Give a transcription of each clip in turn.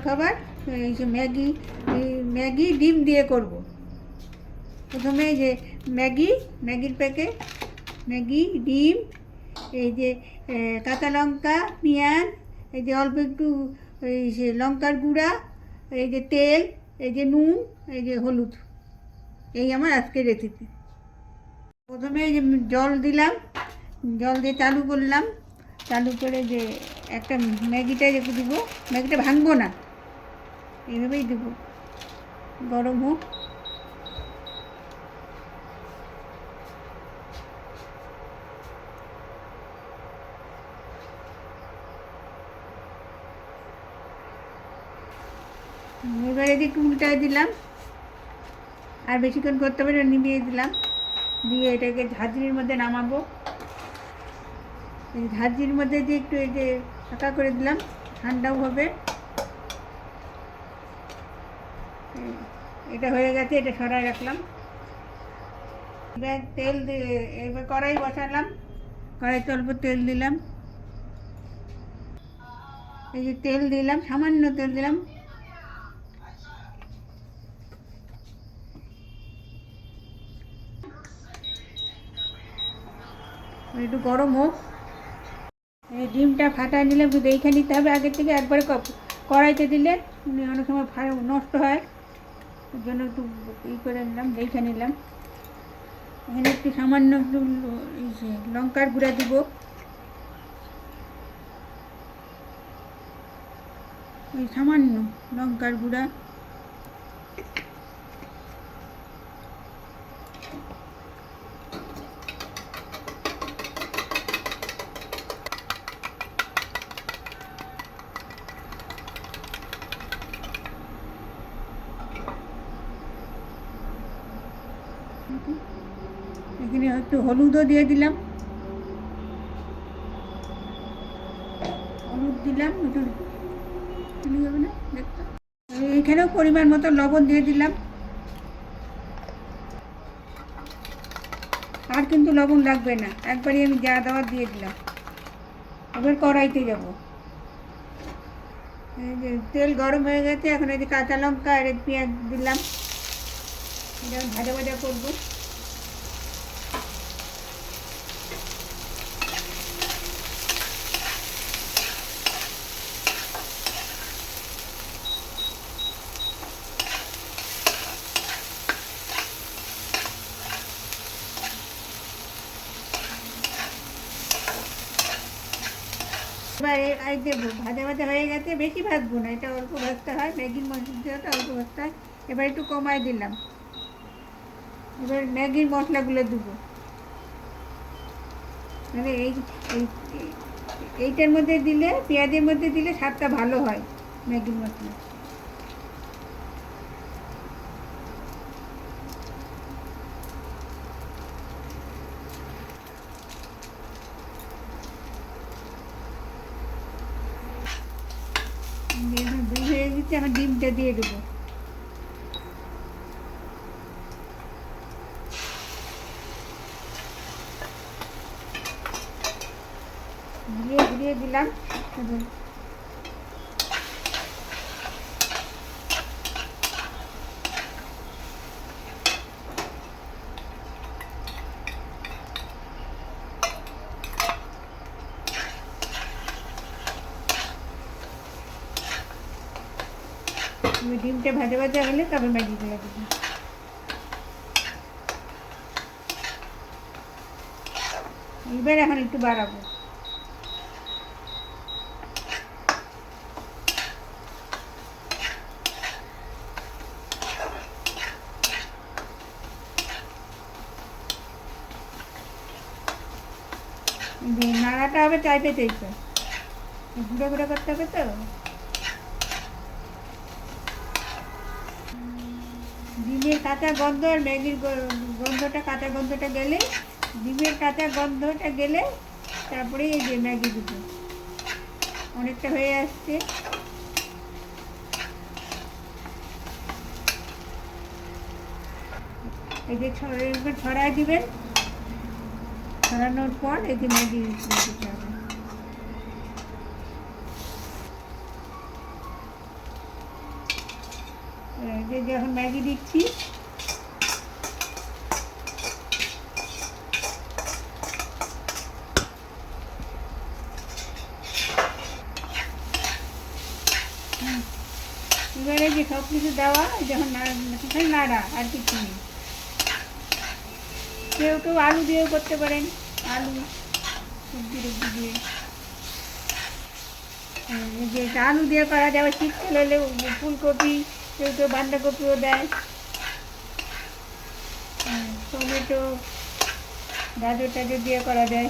খাবার এই যে ম্যাগি, ম্যাগি ডিম দিয়ে করব। প্রথমে যে ম্যাগির প্যাকেট, ম্যাগি, ডিম, এই যে কাঁচা লঙ্কা, পেঁয়াজ, এই যে অল্প একটু এই যে লঙ্কার গুঁড়া, এই যে তেল, এই যে নুন, এই যে হলুদ, এই আমার আজকের রেসিপি। প্রথমে এই যে জল দিলাম, জল দিয়ে চালু করলাম, চালু করে যে একটা ম্যাগিটা রেখে দেবো, ম্যাগিটা ভাঙবো না, এইভাবেই দেবো, গরম হোক। এবারে এদিকে উল্টায় দিলাম, আর বেশিক্ষণ করতে পারে নিভিয়ে দিলাম, দিয়ে এটাকে ঝাঁঝরির মধ্যে নামাবো। এই ঝাঁঝরির মধ্যে দিয়ে একটু এই যে ফাঁকা করে দিলাম, ঠান্ডাও হবে। এটা হয়ে গেছে, এটা সরাই রাখলাম। এবার তেল দিয়ে এবার কড়াই বসালাম, কড়াইতে অল্প তেল দিলাম, এই যে তেল দিলাম, সামান্য তেল দিলাম, একটু গরম হোক। এই ডিমটা ফাটায় নিলাম, একটু দেখে নিতে হবে আগের থেকে, একবারে কড়াইতে দিলে অনেক সময় নষ্ট হয়, ওর জন্য একটু করে নিলাম, দেখে নিলাম। এখানে একটু সামান্য একটু লঙ্কার গুঁড়া দিব, এই সামান্য লঙ্কার গুঁড়া, এখানে একটু হলুদও দিয়ে দিলাম, হলুদ দিলাম, একটু হবে না দেখতে। এখানেও পরিমাণ মতো লবণ দিয়ে দিলাম, আর কিন্তু লবণ লাগবে না, একবারই আমি যা দেওয়ার দিয়ে দিলাম। এবার কড়াইতে যাব, এই যে তেল গরম হয়ে গেছে, এখন এই যে কাঁচা লঙ্কা আর পেঁয়াজ দিলাম, এটা ভাজা ভাজা করবো। এবার এই দেবো, ভাজা ভাজা হয়ে গেছে, বেশি ভাজবো না, এটা অল্প ভাজতে হয়, ম্যাগির মশলাটা অল্প ভাজতে হয়। এবার একটু কমায় দিলাম, এবার ম্যাগির মশলাগুলো দেবো, মানে এইটার মধ্যে দিলে, পেঁয়াজের মধ্যে দিলে স্বাদটা ভালো হয় ম্যাগির মশলা। হয়ে গেছে, আমার ডিমটা দিয়ে দেবো, ঘুরিয়ে দিলাম। ডিমটা ভাজা ভাজা হলে তবে ম্যাগিগুলো দেবো। এবার এখন একটু বাড়াবো, নাড়াটা হবে চাইতে চাইতে, ঘুরে ঘুরে করতে হবে তো। ডিমের কাঁচা গন্ধ আর ম্যাগির গন্ধটা, কাঁচা গন্ধটা গেলে, ডিমের কাঁচা গন্ধটা গেলে তারপরে এই যে ম্যাগি দুটো অনেকটা হয়ে আসছে। এই যে ছড়ায় দিবেন, ছড়ানোর পর এই যে ম্যাগি দিতে হবে। যে যখন ম্যাগি দিচ্ছি, এবারে যে সব কিছু দেওয়া যখন নাড়া, আর কিছু নেই। কেউ কেউ আলু দিয়েও করতে পারেন, আলু সবজি টবজি দিয়ে। যে আলু দিয়ে করা যাবে, শীতকাল হলে ফুলকপি, কেউ কেউ বাঁধাকপিও দেয়, টমেটো, গাজর টাজর দিয়ে করা যায়।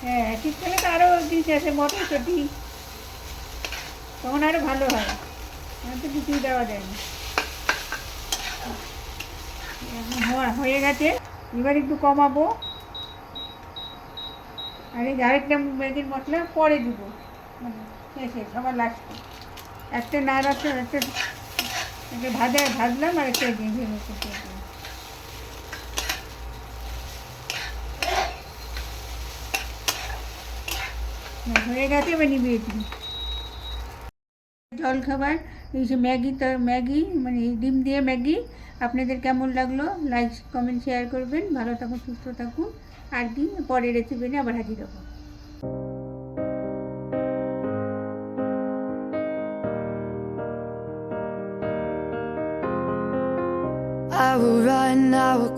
হ্যাঁ, শীতকালে তো আরও জিনিস আছে, মটরশুঁটি, তখন আরও ভালো হয়। এখন তো কিছুই দেওয়া যায় না। এখন হয়ে গেছে, এবার একটু কমাবো। আর এই আরেকটা ম্যাগির মশলা পরে দেবো, মানে শেষে সবার লাস্টে। একটা নাড়াতে একটা ভাজলাম, আর একটা ভেঙে হয়ে গেছে, এবার নিভিয়ে দিই। জলখাবার এই যে ম্যাগি, মানে এই ডিম দিয়ে ম্যাগি, আপনাদের কেমন লাগলো? লাইক কমেন্ট শেয়ার করবেন। ভালো থাকুন, সুস্থ থাকুন। আর কি, পরের রেসিপি নিয়ে আবার হাজির হবো। I will run, I will